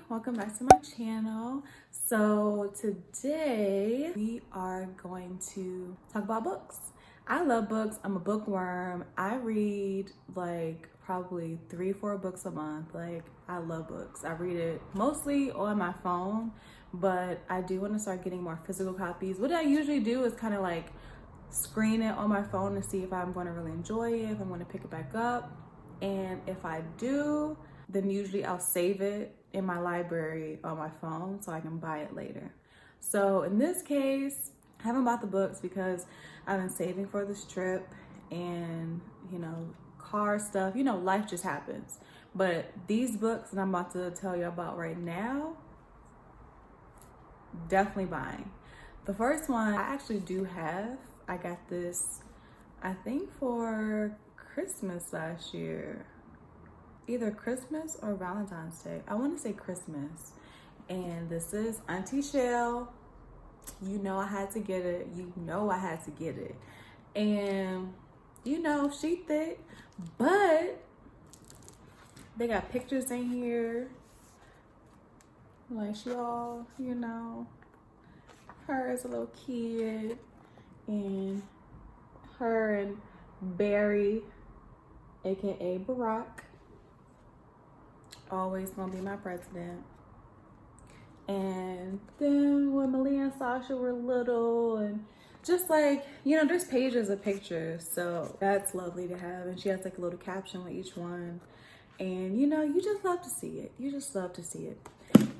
welcome back to my channel. So today we are going to talk about books. I love books. I'm a bookworm. I read like probably 3-4 books a month. Like, I love books. I read it mostly on my phone, but I do want to start getting more physical copies. What I usually do is kind of like screen it on my phone to see if I'm going to really enjoy it, if I'm going to pick it back up. And if I do, then usually I'll save it in my library on my phone so I can buy it later. So in this case, I haven't bought the books because I've been saving for this trip and, car stuff, life just happens. But these books that I'm about to tell you about right now, definitely buying. The first one I actually do have. I got this, I think for Christmas last year. Either Christmas or Valentine's Day. I want to say Christmas. And this is Auntie Shell. You know I had to get it. And, she thick. But they got pictures in here. Like she all, her as a little kid. And her and Barry, aka Barack. Always gonna be my president. And then when Malia and Sasha were little, and just like, there's pages of pictures, so that's lovely to have. And she has like a little caption with each one, and you just love to see it.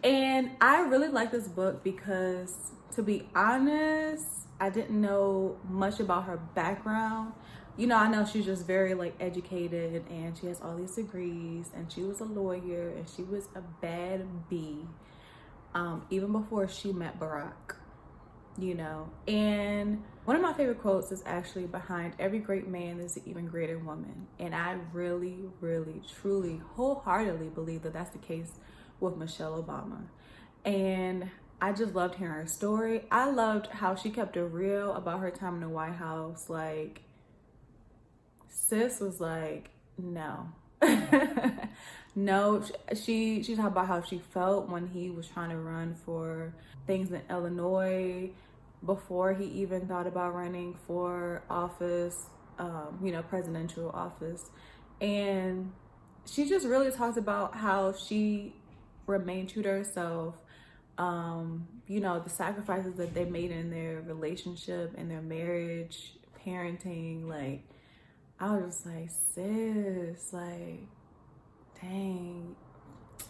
And I really like this book because, to be honest, I didn't know much about her background. I know she's just very like educated and she has all these degrees and she was a lawyer and she was a bad bee, even before she met Barack, And one of my favorite quotes is actually, behind every great man there's an even greater woman. And I really, really, truly, wholeheartedly believe that that's the case with Michelle Obama. And I just loved hearing her story. I loved how she kept it real about her time in the White House. Like, sis was like, no. No, she talked about how she felt when he was trying to run for things in Illinois before he even thought about running for office, presidential office. And she just really talked about how she remained true to herself. The sacrifices that they made in their relationship and their marriage, parenting, like, I was just like, sis, like, dang,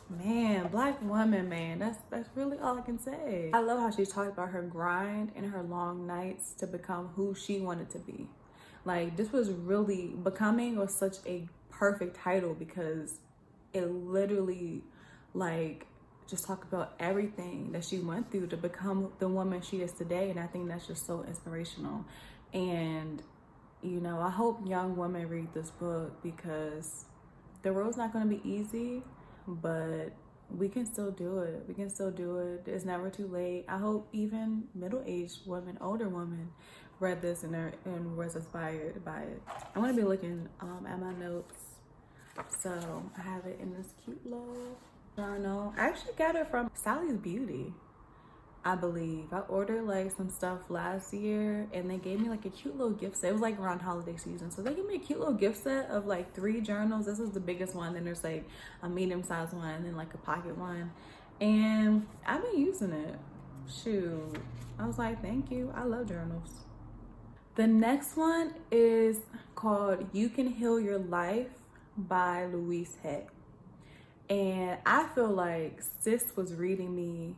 man, Black woman, man, that's really all I can say. I love how she talked about her grind and her long nights to become who she wanted to be. Like, this was really, becoming was such a perfect title because it literally, like, just talk about everything that she went through to become the woman she is today. And I think that's just so inspirational. And I hope young women read this book because the road's not going to be easy, but we can still do it. It's never too late. I hope even middle-aged women, older women read this and was inspired by it. I'm going to be looking at my notes. So I have it in this cute little journal. I actually got it from Sally's Beauty, I believe. I ordered like some stuff last year and they gave me like a cute little gift set. It was like around holiday season. So they gave me a cute little gift set of like 3 journals. This is the biggest one. Then there's like a medium-sized one and then like a pocket one. And I've been using it. Shoot. I was like, thank you. I love journals. The next one is called You Can Heal Your Life by Louise Hay. And I feel like sis was reading me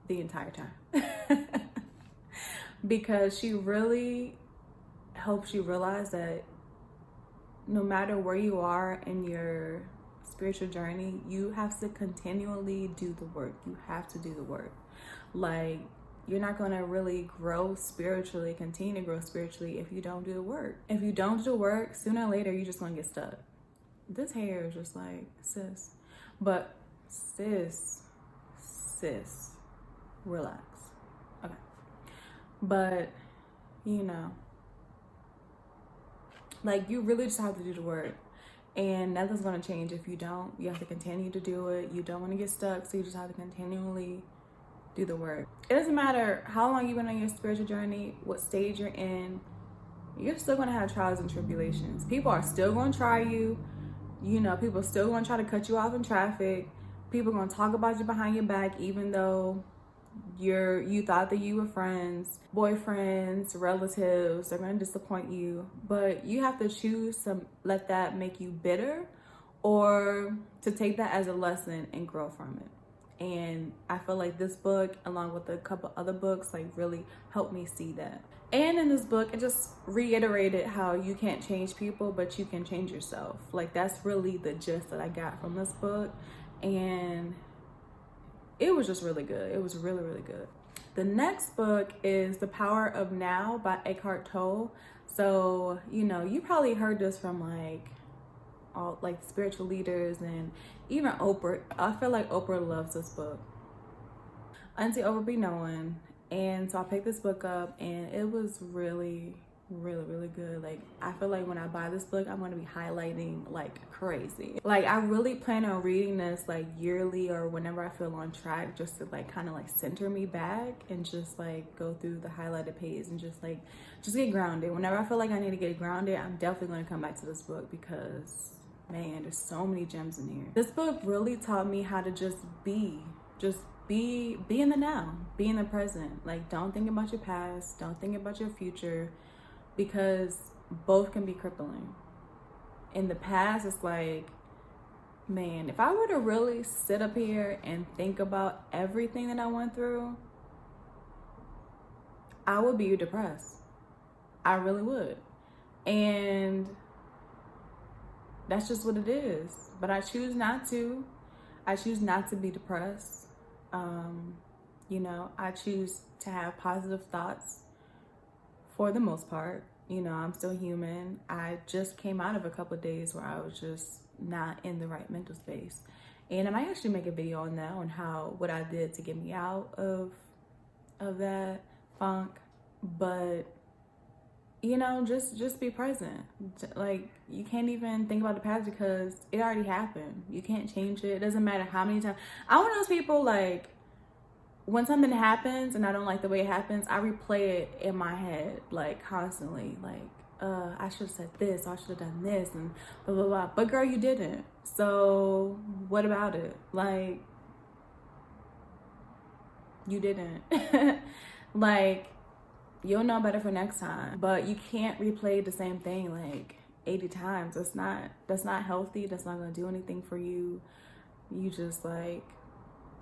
the entire time because she really helps you realize that no matter where you are in your spiritual journey, you have to continually do the work. You have to do the work. Like, you're not going to really grow spiritually, continue to grow spiritually if you don't do the work. If you don't do the work, sooner or later, you're just going to get stuck. This hair is just like, sis. But sis, relax. Okay. But, like, you really just have to do the work. And nothing's going to change if you don't. You have to continue to do it. You don't want to get stuck, so you just have to continually do the work. It doesn't matter how long you've been on your spiritual journey, what stage you're in, you're still going to have trials and tribulations. People are still going to try you. You know, people are still going to try to cut you off in traffic. People are going to talk about you behind your back, even though you thought that you were friends, boyfriends, relatives. They're going to disappoint you. But you have to choose to let that make you bitter, or to take that as a lesson and grow from it. And I feel like this book, along with a couple other books, like really helped me see that. And in this book, it just reiterated how you can't change people, but you can change yourself. Like, that's really the gist that I got from this book. And it was just really good. It was really, really good. The next book is The Power of Now by Eckhart Tolle. So, you know, you probably heard this from all spiritual leaders and even Oprah. I feel like Oprah loves this book. Auntie Oprah be knowing. And so I picked this book up, and it was really, really, really good. Like, I feel like when I buy this book, I'm going to be highlighting like crazy. Like, I really plan on reading this like yearly or whenever I feel on track, just to like kind of like center me back and just like go through the highlighted page and just get grounded. Whenever I feel like I need to get grounded, I'm definitely going to come back to this book, because man, there's so many gems in here. This book really taught me how to just be in the now, be in the present. Like, don't think about your past, don't think about your future, because both can be crippling. In the past, it's like, man, if I were to really sit up here and think about everything that I went through, I would be depressed. I really would. And that's just what it is. But I choose not to. I choose not to be depressed. You know, I choose to have positive thoughts for the most part. You know, I'm still human. I just came out of a couple of days where I was just not in the right mental space. And I might actually make a video on that, on what I did to get me out of that funk. But, you know, just be present. Like, you can't even think about the past because it already happened. You can't change it. It doesn't matter how many times. I'm one of those people, like, when something happens and I don't like the way it happens, I replay it in my head, like, constantly. Like, I should have said this, or I should have done this, and blah, blah, blah. But girl, you didn't. So what about it? Like, you didn't. Like, you'll know better for next time. But you can't replay the same thing like 80 times. That's not healthy. That's not gonna do anything for you. You just, like,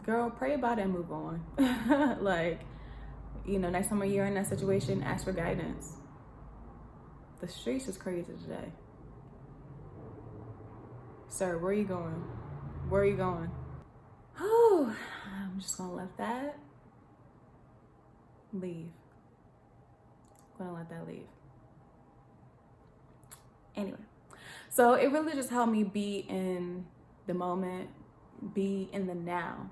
girl, pray about it and move on. Like, you know, next time you're in that situation, ask for guidance. The streets is crazy today. Sir, where are you going? Where are you going? Oh, I'm just gonna let that leave. I'm gonna let that leave. Anyway, so it really just helped me be in the moment, be in the now.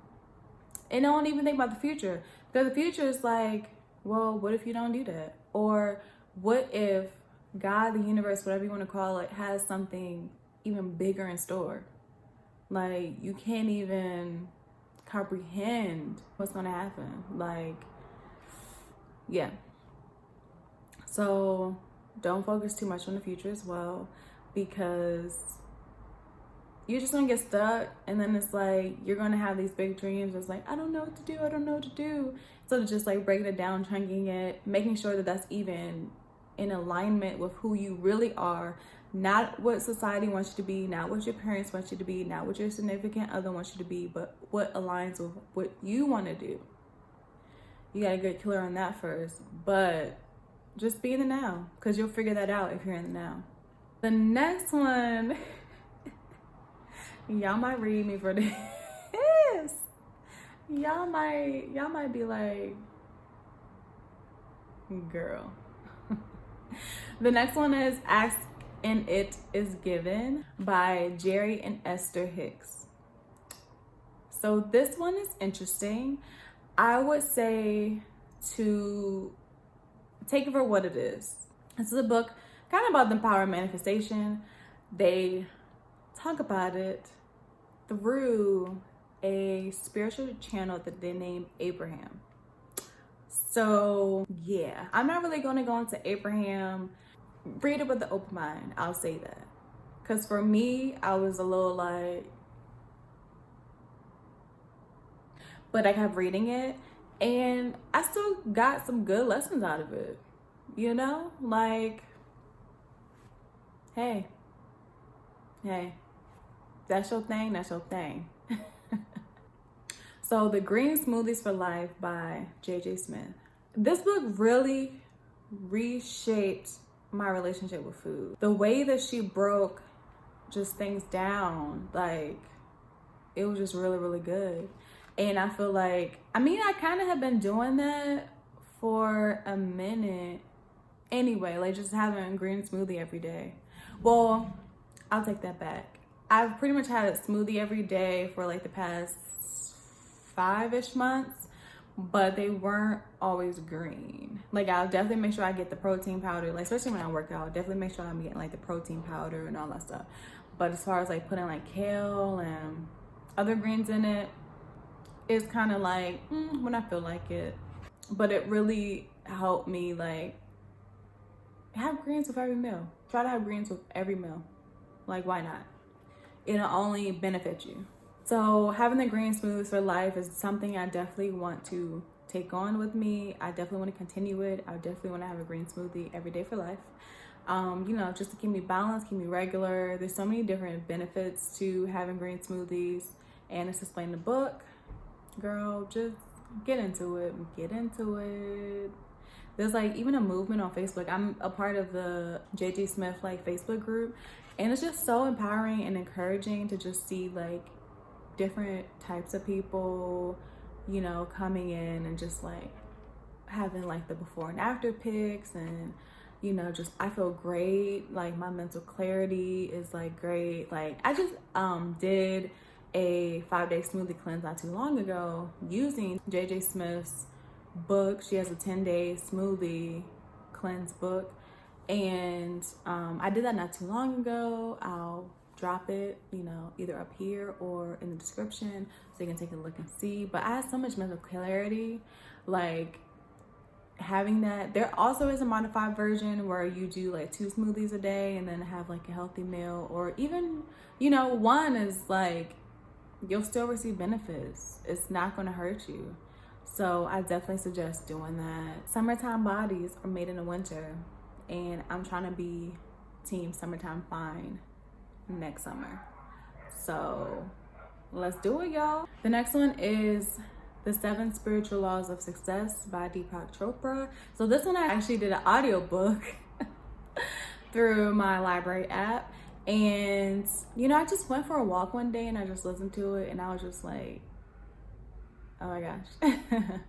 And don't even think about the future, because the future is like, well, what if you don't do that? Or what if God, the universe, whatever you want to call it, has something even bigger in store? Like, you can't even comprehend what's going to happen. Like, yeah. So don't focus too much on the future as well, because you're just gonna get stuck, and then it's like you're gonna have these big dreams. It's like, I don't know what to do, I don't know what to do. So to just like breaking it down, chunking it, making sure that that's even in alignment with who you really are, not what society wants you to be, not what your parents want you to be, not what your significant other wants you to be, but what aligns with what you want to do. You gotta get clear on that first, but just be in the now, because you'll figure that out if you're in the now. The next one, y'all might read me for this. Y'all might be like, girl. The next one is Ask and It Is Given by Jerry and Esther Hicks. So this one is interesting. I would say to take it for what it is. This is a book kind of about the power of manifestation. They talk about it through a spiritual channel that they named Abraham. So yeah, I'm not really going to go into Abraham. Read it with an open mind, I'll say that. Because for me, I was a little like, but I kept reading it and I still got some good lessons out of it. You know, like, hey, that's your thing, that's your thing. So The Green Smoothies for Life by J.J. Smith. This book really reshaped my relationship with food. The way that she broke just things down, like, it was just really, really good. And I feel like, I mean, I kind of have been doing that for a minute anyway, like just having a green smoothie every day. Well, I'll take that back. I've pretty much had a smoothie every day for like the past 5-ish months, but they weren't always green. Like, I'll definitely make sure I get the protein powder, like especially when I work out, I'll definitely make sure I'm getting like the protein powder and all that stuff. But as far as like putting like kale and other greens in it, it's kind of like when I feel like it. But it really helped me like have greens with every meal. Try to have greens with every meal. Like, why not? It'll only benefit you. So having the green smoothies for life is something I definitely want to take on with me. I definitely want to continue it. I definitely want to have a green smoothie every day for life. You know, just to keep me balanced, keep me regular. There's so many different benefits to having green smoothies, and it's explained in the book. Girl, just get into it. Get into it. There's like even a movement on Facebook. I'm a part of the JG Smith like Facebook group, and it's just so empowering and encouraging to just see like different types of people, you know, coming in and just like having like the before and after pics, and you know, just I feel great. Like my mental clarity is like great. Like I just did a 5-day smoothie cleanse not too long ago using JJ Smith's book. She has a 10-day smoothie cleanse book, and I did that not too long ago. I'll drop it, you know, either up here or in the description so you can take a look and see. But I had so much mental clarity, like having that. There also is a modified version where you do like 2 smoothies a day and then have like a healthy meal, or even, you know, one is like you'll still receive benefits. It's not going to hurt you. So I definitely suggest doing that. Summertime bodies are made in the winter, and I'm trying to be team summertime fine next summer. So let's do it, y'all. The next one is The 7 Spiritual Laws of Success by Deepak Chopra. So this one I actually did an audiobook through my library app. And, you know, I just went for a walk one day and I just listened to it and I was just like, oh my gosh.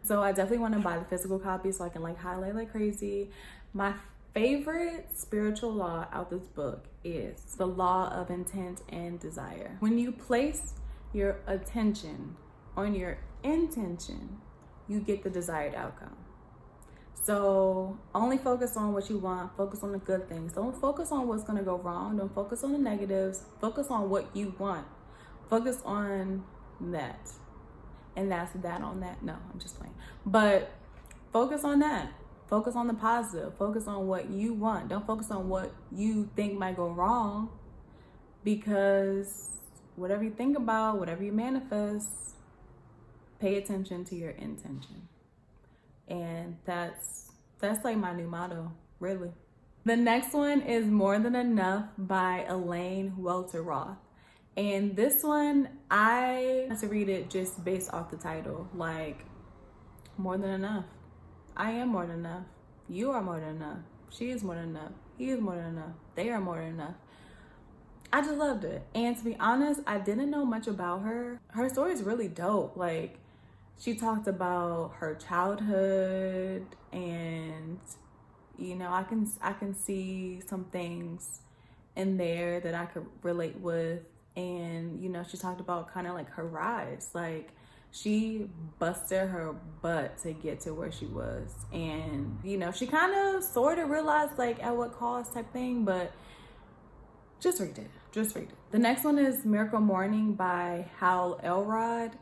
So I definitely want to buy the physical copy so I can like highlight like crazy. My favorite spiritual law out this book is the law of intent and desire. When you place your attention on your intention, you get the desired outcome. So only focus on what you want. Focus on the good things. Don't focus on what's going to go wrong. Don't focus on the negatives. Focus on what you want. Focus on that. And that's that on that. No, I'm just playing. But focus on that. Focus on the positive. Focus on what you want. Don't focus on what you think might go wrong, because whatever you think about, whatever you manifest, pay attention to your intention. And that's like my new motto, really. The next one is More Than Enough by Elaine Welter-Roth. And this one, I had to read it just based off the title, like, more than enough. I am more than enough. You are more than enough. She is more than enough. He is more than enough. They are more than enough. I just loved it. And to be honest, I didn't know much about her. Her story is really dope. Like, she talked about her childhood, and you know, I can see some things in there that I could relate with. And you know, she talked about kind of like her rise. Like, she busted her butt to get to where she was, and you know, she kind of sort of realized like at what cost type thing. But just read it. Just read it. The next one is Miracle Morning by Hal Elrod.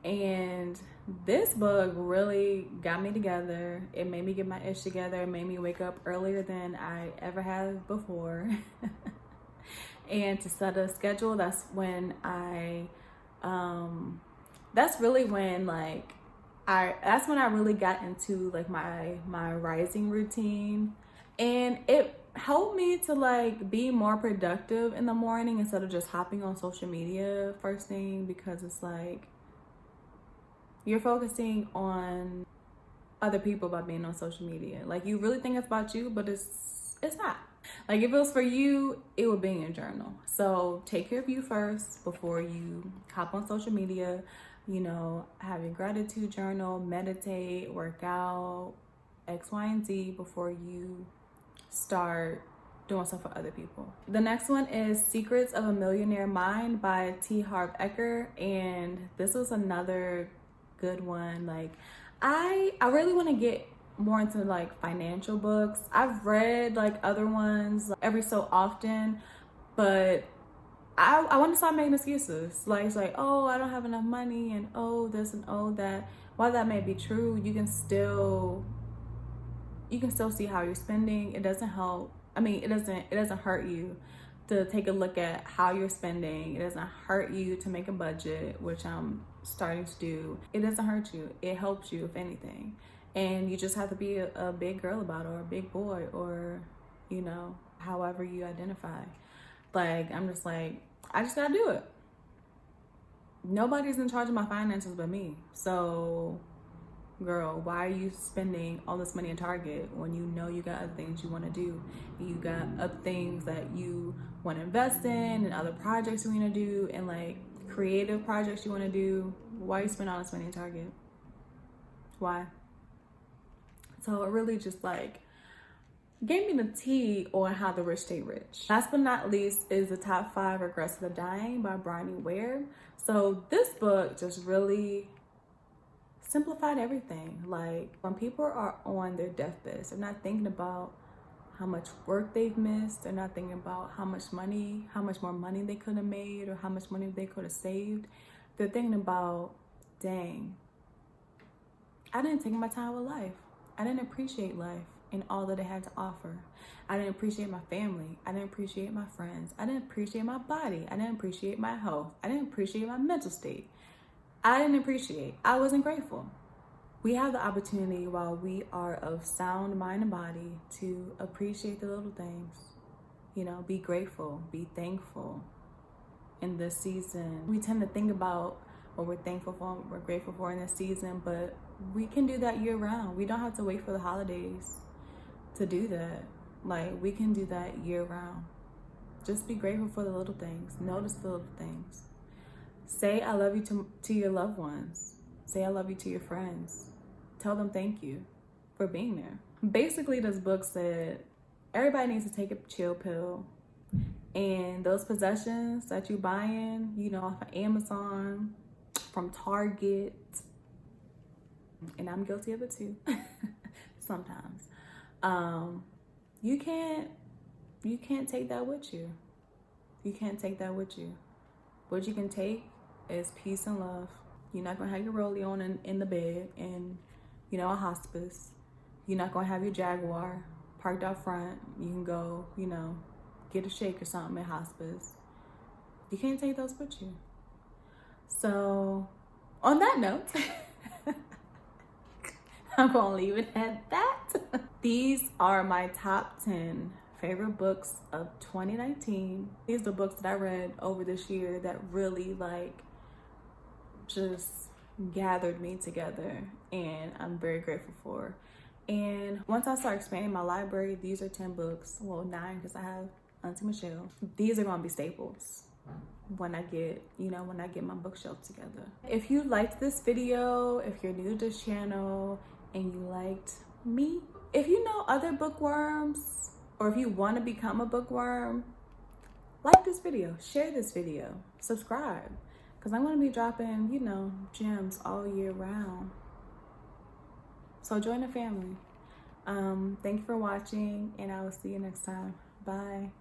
And this book really got me together. It made me get my ish together. It made me wake up earlier than I ever have before. And to set a schedule, that's when that's really when that's when I really got into like my rising routine. And it helped me to like be more productive in the morning instead of just hopping on social media first thing, because it's like you're focusing on other people by being on social media. Like you really think it's about you, but it's not. Like if it was for you, it would be in your journal. So take care of you first before you hop on social media. You know, have your gratitude journal, meditate, work out, X, Y, and Z before you start doing stuff for other people. The next one is Secrets of a Millionaire Mind by T. Harv Eker. And this was another good one. Like I really want to get more into like financial books. I've read like other ones like, every so often, but I want to stop making excuses. Like it's like, oh, I don't have enough money, and oh this and oh that. While that may be true, you can still see how you're spending. It doesn't help. I mean, it doesn't hurt you to take a look at how you're spending. It doesn't hurt you to make a budget, which I'm starting to do. It doesn't hurt you. It helps you, if anything. And you just have to be a big girl about it, or a big boy, or, you know, however you identify. Like, I'm just like, I just gotta do it. Nobody's in charge of my finances but me. So, girl, why are you spending all this money in Target when you know you got other things you want to do? You got other things that you want to invest in, and other projects you want to do, and like creative projects you want to do. Why you spend all this money in Target? Why? So it really just like gave me the tea on how the rich stay rich. Last but not least is The Top 5 Regrets of Dying by Bronnie Ware. So this book just really simplified everything. Like when people are on their deathbeds, they're not thinking about how much work they've missed. They're not thinking about how much more money they could have made, or how much money they could have saved. They're thinking about, dang, I didn't take my time with life. I didn't appreciate life and all that it had to offer. I didn't appreciate my family. I didn't appreciate my friends. I didn't appreciate my body. I didn't appreciate my health. I didn't appreciate my mental state. I didn't appreciate. I wasn't grateful. We have the opportunity while we are of sound mind and body to appreciate the little things. You know, be grateful, be thankful in this season. We tend to think about what we're thankful for, what we're grateful for in this season, but we can do that year round. We don't have to wait for the holidays to do that. Like, we can do that year round. Just be grateful for the little things. Notice the little things. Say I love you to your loved ones. Say I love you to your friends. Tell them thank you for being there. Basically, this book said everybody needs to take a chill pill. And those possessions that you buying, you know, off of Amazon, from Target, and I'm guilty of it too, sometimes. You can't take that with you. You can't take that with you. What you can take is peace and love. You're not gonna have your rollie on in the bed in, you know, a hospice. You're not gonna have your Jaguar parked out front. You can go, you know, get a shake or something in hospice. You can't take those with you. So, on that note, I'm gonna leave it at that. These are my top 10 favorite books of 2019. These are the books that I read over this year that really like just gathered me together, and I'm very grateful for. And once I start expanding my library, these are 10 books, well 9 because I have Auntie Michelle. These are gonna be staples when I get my bookshelf together. If you liked this video, if you're new to this channel and you liked me, if you know other bookworms, or if you want to become a bookworm, like this video, share this video, subscribe, because I'm going to be dropping, you know, gems all year round. So join the family. Thank you for watching, and I will see you next time. Bye.